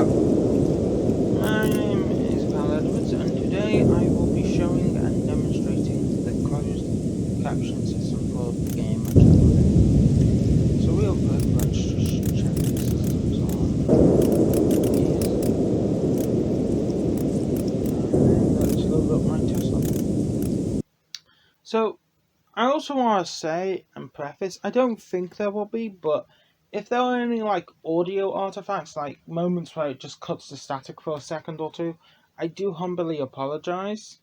my name is Edwards, and today I will be showing and demonstrating the closed caption system for the game which I'm running. So real quick, let's just check the system's on. And let's load up my Tesla. So I also want to say and preface, I don't think there will be, but if there are any like audio artifacts, like moments where it just cuts to static for a second or two, I do humbly apologize.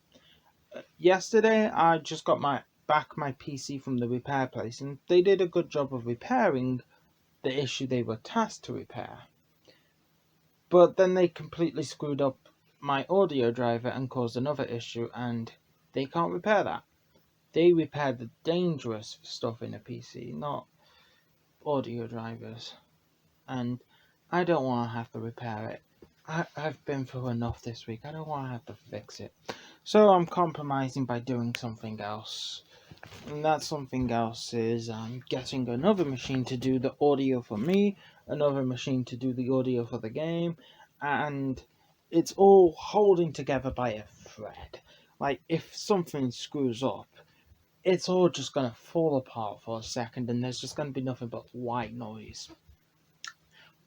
Yesterday I just got my PC from the repair place, and they did a good job of repairing the issue they were tasked to repair. But then they completely screwed up my audio driver and caused another issue, and they can't repair that. They repair the dangerous stuff in a PC, not audio drivers. And I don't want to have to repair it. I've been through enough this week. I don't want to have to fix it. So I'm compromising by doing something else. And that something else is I'm getting another machine to do the audio for me, another machine to do the audio for the game, and it's all holding together by a thread. Like, if something screws up, it's all just going to fall apart for a second, and there's just going to be nothing but white noise.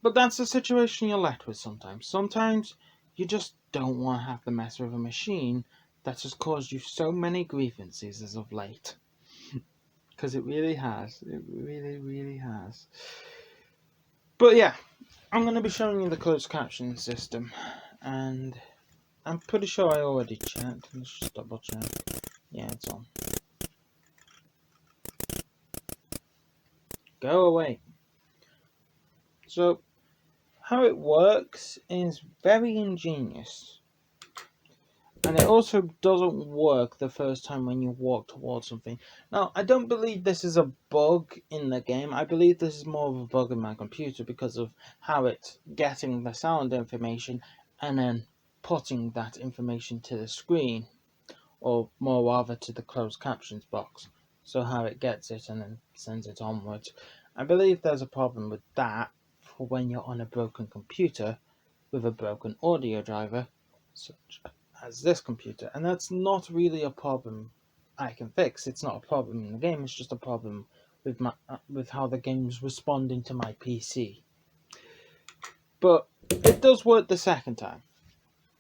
But that's the situation you're left with sometimes. Sometimes you just don't want to have to mess with a machine that has caused you so many grievances as of late. Because it really has. It really, really has. But yeah, I'm going to be showing you the closed caption system. And I'm pretty sure I already checked. Let's just double check. Yeah, it's on. Go away. So, how it works is very ingenious. And it also doesn't work the first time when you walk towards something. Now, I don't believe this is a bug in the game. I believe this is more of a bug in my computer because of how it's getting the sound information and then putting that information to the screen, or more rather to the closed captions box. So how it gets it and then sends it onwards. I believe there's a problem with that for when you're on a broken computer with a broken audio driver, such as this computer, and that's not really a problem I can fix. It's not a problem in the game. It's just a problem with with how the game's responding to my PC. But it does work the second time.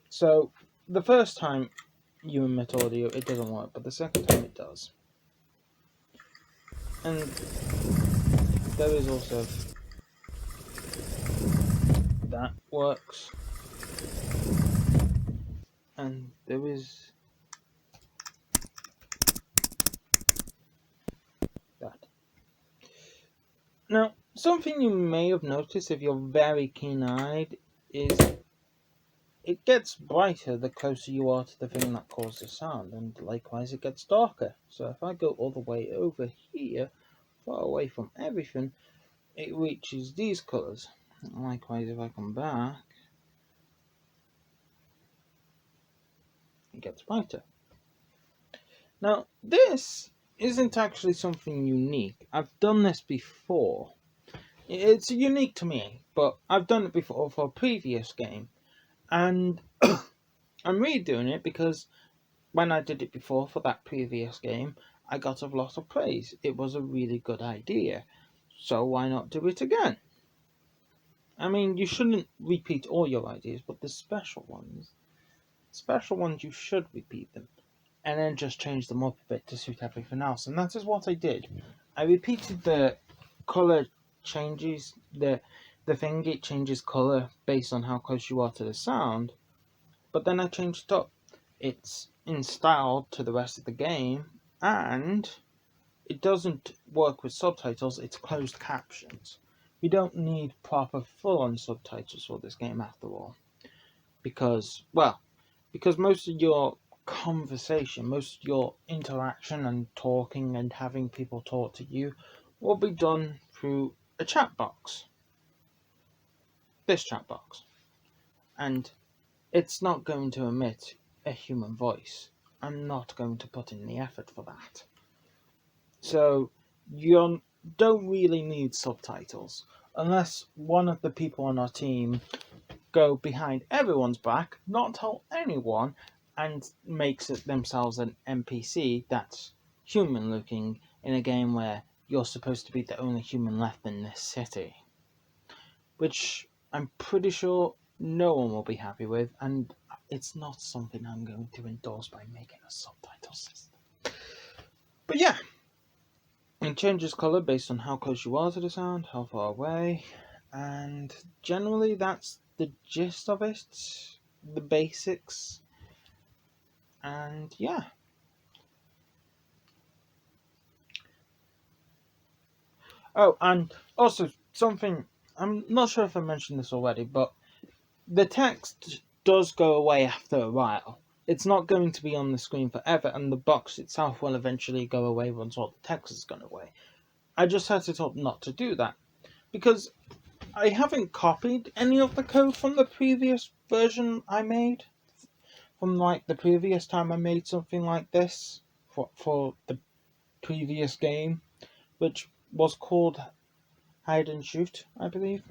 So the first time you emit audio, it doesn't work, but the second time it does. And there is also that works, and there is that. Now, something you may have noticed if you're very keen-eyed is it gets brighter the closer you are to the thing that causes sound, and likewise it gets darker. So if I go all the way over here, far away from everything, it reaches these colours. Likewise, if I come back, it gets brighter. Now, this isn't actually something unique. I've done this before. It's unique to me, but I've done it before for a previous game. And I'm redoing it because when I did it before for that previous game, I got a lot of praise. It was a really good idea. So why not do it again? I mean, you shouldn't repeat all your ideas, but the special ones you should repeat them. And then just change them up a bit to suit everything else. And that is what I did. I repeated the colour changes, the thing, it changes colour based on how close you are to the sound. But then I changed it up. It's installed to the rest of the game, and it doesn't work with subtitles, it's closed captions. You don't need proper full-on subtitles for this game after all. Because most of your conversation, most of your interaction and talking and having people talk to you will be done through a chat box. This chat box. And it's not going to emit a human voice. I'm not going to put in the effort for that. So you don't really need subtitles unless one of the people on our team go behind everyone's back, not tell anyone, and makes it themselves an NPC that's human looking in a game where you're supposed to be the only human left in this city. Which I'm pretty sure no one will be happy with, and it's not something I'm going to endorse by making a subtitle system. But yeah, it changes colour based on how close you are to the sound, how far away, and generally that's the gist of it, the basics, and yeah. Oh, and also something, I'm not sure if I mentioned this already, but the text does go away after a while. It's not going to be on the screen forever, and the box itself will eventually go away once all the text has gone away. I just had to tell not to do that, because I haven't copied any of the code from the previous version I made, from like the previous time I made something like this for the previous game, which was called Hide and Shoot, I believe.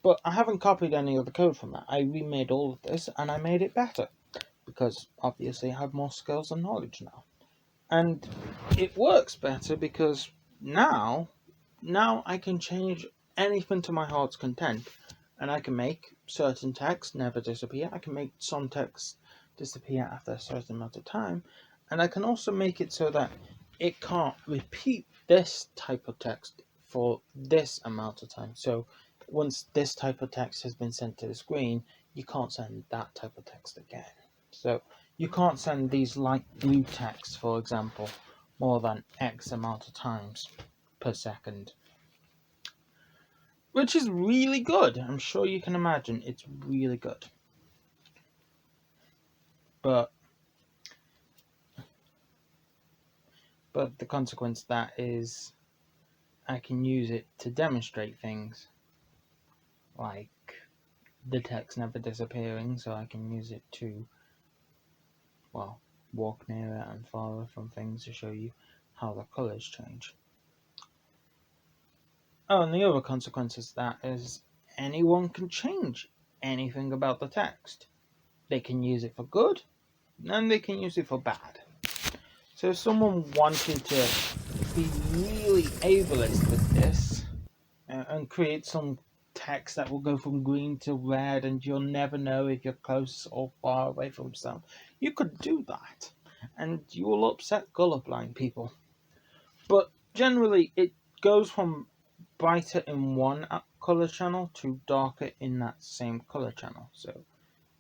But I haven't copied any of the code from that. I remade all of this and I made it better, because obviously I have more skills and knowledge now. And it works better because now I can change anything to my heart's content, and I can make certain text never disappear. I can make some text disappear after a certain amount of time, and I can also make it so that it can't repeat this type of text for this amount of time. So once this type of text has been sent to the screen, you can't send that type of text again. So you can't send these light blue texts, for example, more than X amount of times per second. Which is really good. I'm sure you can imagine it's really good. But the consequence of that is I can use it to demonstrate things, like the text never disappearing, so I can use it to, well, walk nearer and farther from things to show you how the colours change. Oh, and the other consequence of that is anyone can change anything about the text. They can use it for good, and they can use it for bad. So if someone wanted to be really ableist with this and create some text that will go from green to red and you'll never know if you're close or far away from sound, you could do that, and you will upset colorblind people. But generally it goes from brighter in one color channel to darker in that same color channel. So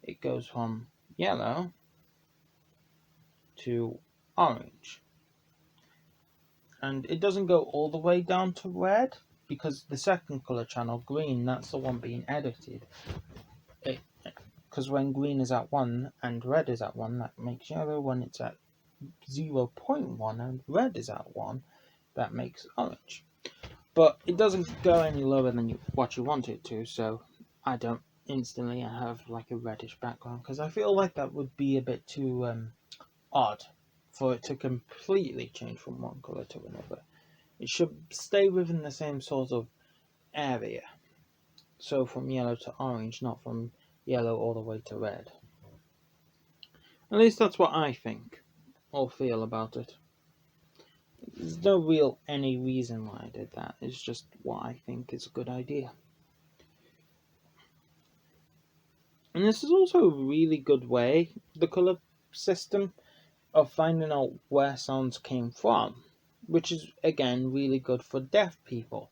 it goes from yellow to orange, and it doesn't go all the way down to red, because the second color channel, green, that's the one being edited. Because when green is at 1 and red is at 1, that makes yellow. When it's at 0.1 and red is at 1, that makes orange. But it doesn't go any lower than what you want it to, so I don't instantly have like a reddish background, because I feel like that would be a bit too odd for it to completely change from one color to another. It should stay within the same sort of area. So from yellow to orange, not from yellow all the way to red. At least that's what I think or feel about it. There's no real any reason why I did that. It's just what I think is a good idea. And this is also a really good way, the colour system, of finding out where sounds came from, which is again really good for deaf people,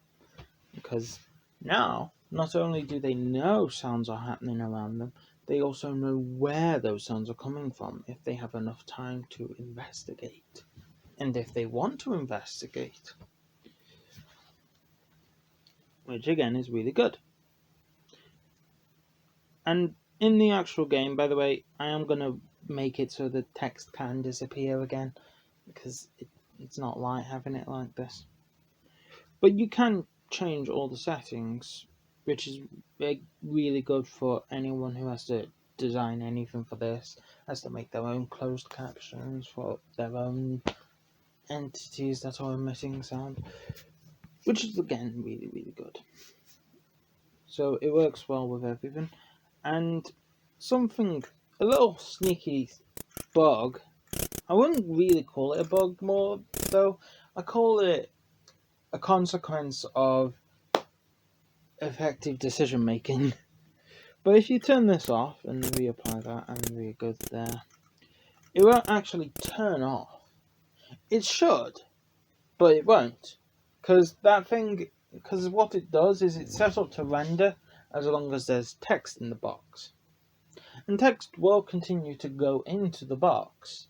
because now not only do they know sounds are happening around them, they also know where those sounds are coming from if they have enough time to investigate, and if they want to investigate, which again is really good. And in the actual game, by the way, I am going to make it so the text can disappear again, because it's not like having it like this. But you can change all the settings, which is really good for anyone who has to design anything for this, has to make their own closed captions for their own entities that are emitting sound, which is again really, really good. So it works well with everything. And something, a little sneaky bug, I wouldn't really call it a bug more though, I call it a consequence of effective decision making. But if you turn this off and reapply that and we're good there, it won't actually turn off. It should, but it won't. Because what it does is it's set up to render as long as there's text in the box. And text will continue to go into the box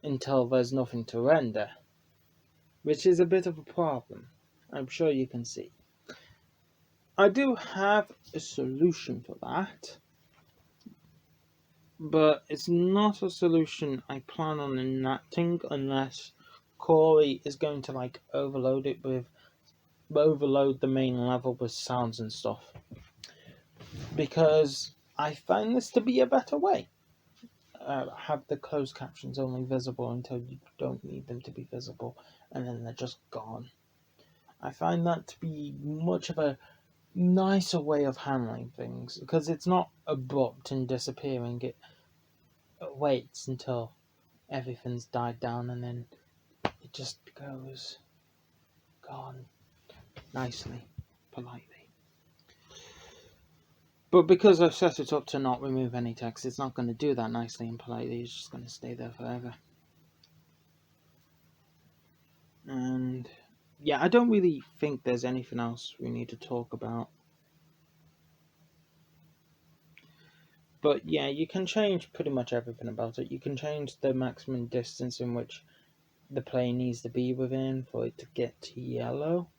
until there's nothing to render, which is a bit of a problem. I'm sure you can see. I do have a solution for that, but it's not a solution I plan on enacting unless Corey is going to overload the main level with sounds and stuff, because I find this to be a better way. Have the closed captions only visible until you don't need them to be visible, and then they're just gone. I find that to be much of a nicer way of handling things, because it's not abrupt and disappearing. It waits until everything's died down, and then it just goes gone nicely, politely. But because I've set it up to not remove any text, it's not going to do that nicely and politely. It's just going to stay there forever. And yeah, I don't really think there's anything else we need to talk about. But yeah, you can change pretty much everything about it. You can change the maximum distance in which the player needs to be within for it to get to yellow,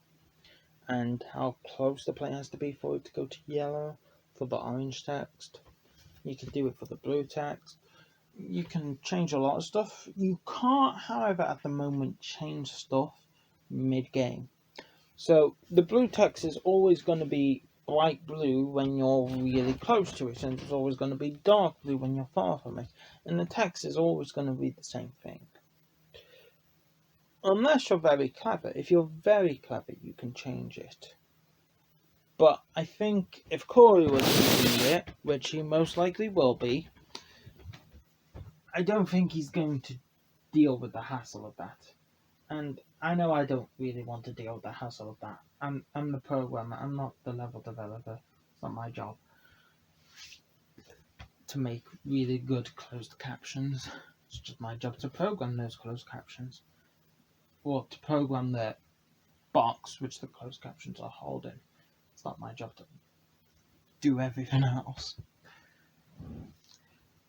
and how close the player has to be for it to go to yellow for the orange text. You can do it for the blue text. You can change a lot of stuff. You can't, however, at the moment change stuff mid-game. So the blue text is always going to be bright blue when you're really close to it, and it's always going to be dark blue when you're far from it. And the text is always going to be the same thing. Unless you're very clever. If you're very clever, you can change it. But I think if Corey was using it, which he most likely will be, I don't think he's going to deal with the hassle of that. And I know I don't really want to deal with the hassle of that. I'm the programmer, I'm not the level developer. It's not my job to make really good closed captions. It's just my job to program those closed captions. Or to program the box which the closed captions are holding. It's not my job to do everything else.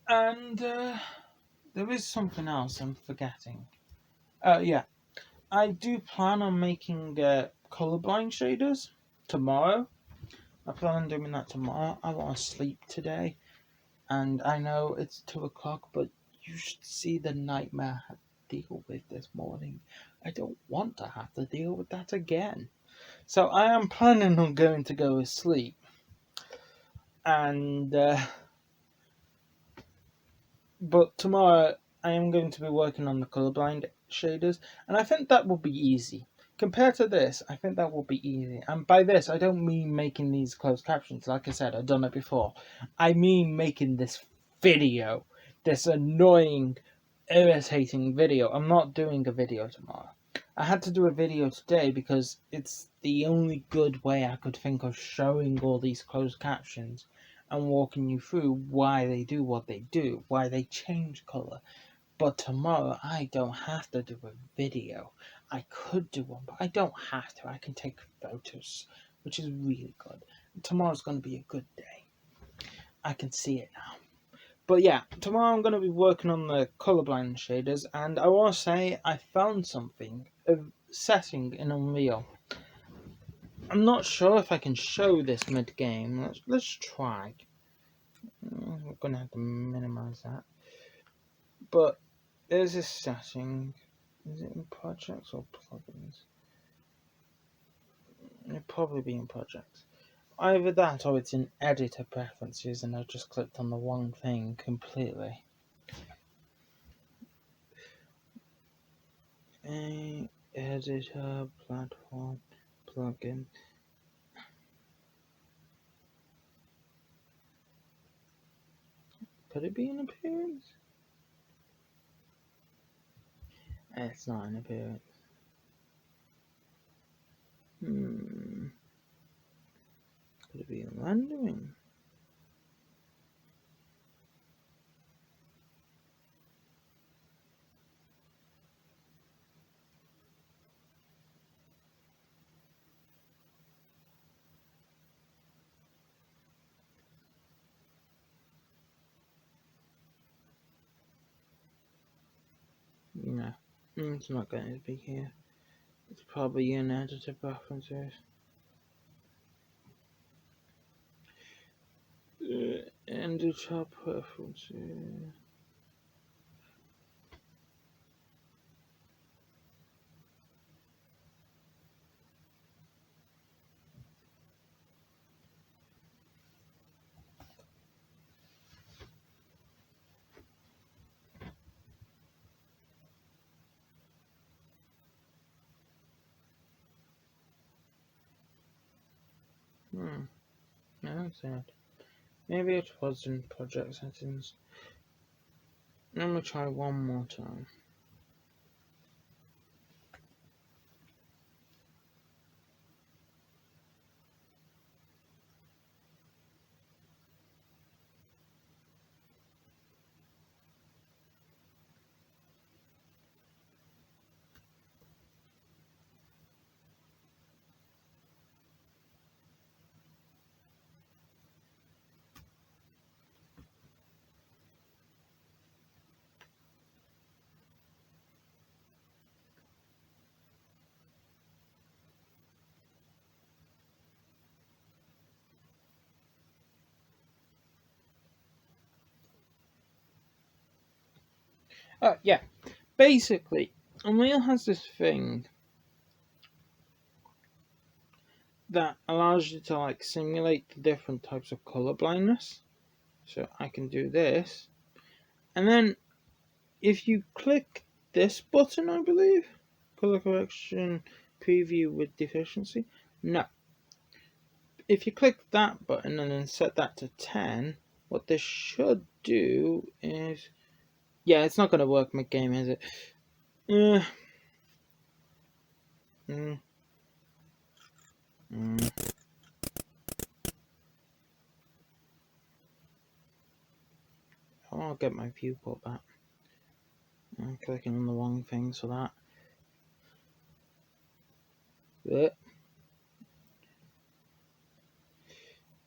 And there is something else I'm forgetting. Yeah. I do plan on making colorblind shaders tomorrow. I plan on doing that tomorrow. I want to sleep today, and I know it's 2 o'clock, but you should see the nightmare I had to deal with this morning. I don't want to have to deal with that again. So I am planning on going to go to sleep, and but tomorrow I am going to be working on the colorblind shaders, and I think that will be easy. Compared to this, I think that will be easy. And by this, I don't mean making these closed captions. Like I said, I've done it before. I mean making this video. This annoying, irritating video. I'm not doing a video tomorrow. I had to do a video today because it's the only good way I could think of showing all these closed captions and walking you through why they do what they do, why they change colour. But tomorrow I don't have to do a video. I could do one, but I don't have to. I can take photos, which is really good. Tomorrow's going to be a good day. I can see it now. But yeah, tomorrow I'm going to be working on the colorblind shaders, and I want to say I found something, a setting in Unreal. I'm not sure if I can show this mid-game. Let's try. I'm going to have to minimize that. But there's this setting. Is it in projects or plugins? It'll probably be in projects. Either that or it's in editor preferences and I just clicked on the wrong thing completely. A editor, platform, plugin. Could it be an appearance? It's not an appearance. Could it be a rendering? No, it's not going to be here. It's probably in editor preferences. Editor preferences. I don't see it. Maybe it was in project settings. Let me try one more time. Yeah. Basically, Unreal has this thing that allows you to like simulate the different types of color blindness. So I can do this, and then if you click this button, I believe, color correction preview with deficiency. No, if you click that button and then set that to 10, what this should do is, yeah, it's not going to work mid-game, is it? I'll get my viewport back. I'm clicking on the wrong things for that. But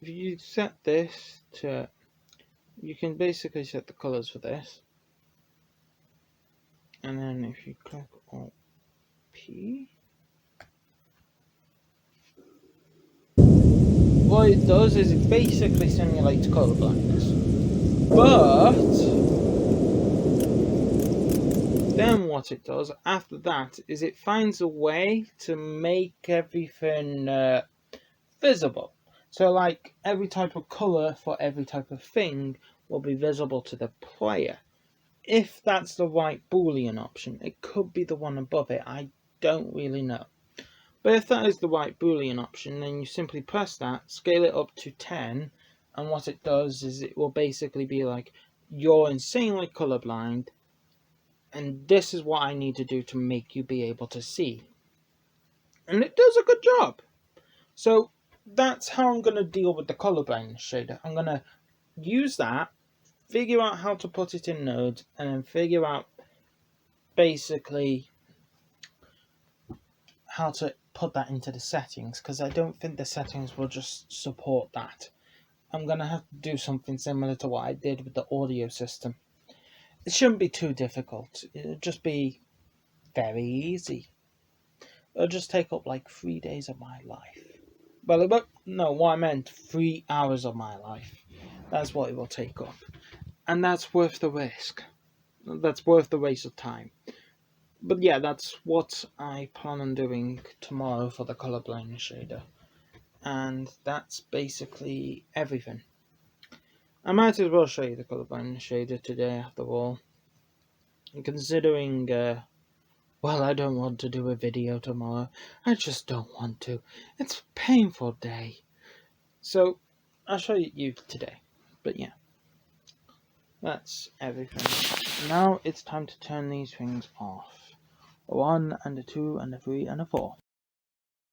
if you set this to, you can basically set the colors for this, and then if you click Alt P, what it does is it basically simulates color blindness, but then what it does after that is it finds a way to make everything visible. So like every type of color for every type of thing will be visible to the player. If that's the right Boolean option, it could be the one above it, I don't really know. But if that is the right Boolean option, then you simply press that, scale it up to 10, and what it does is it will basically be like, you're insanely colorblind, and this is what I need to do to make you be able to see. And it does a good job. So that's how I'm going to deal with the colorblind shader. I'm going to use that, figure out how to put it in Node, and then figure out basically how to put that into the settings, because I don't think the settings will just support that. I'm going to have to do something similar to what I did with the audio system. It shouldn't be too difficult. It'll just be very easy. It'll just take up like 3 days of my life. Well, no, what I meant, 3 hours of my life. That's what it will take up. And that's worth the risk. That's worth the waste of time. But yeah, that's what I plan on doing tomorrow for the colorblind shader. And that's basically everything. I might as well show you the colorblind shader today after all. Considering, well, I don't want to do a video tomorrow. I just don't want to. It's a painful day. So, I'll show you today. But yeah. That's everything. Now it's time to turn these things off. A 1 and a 2 and a 3 and a 4.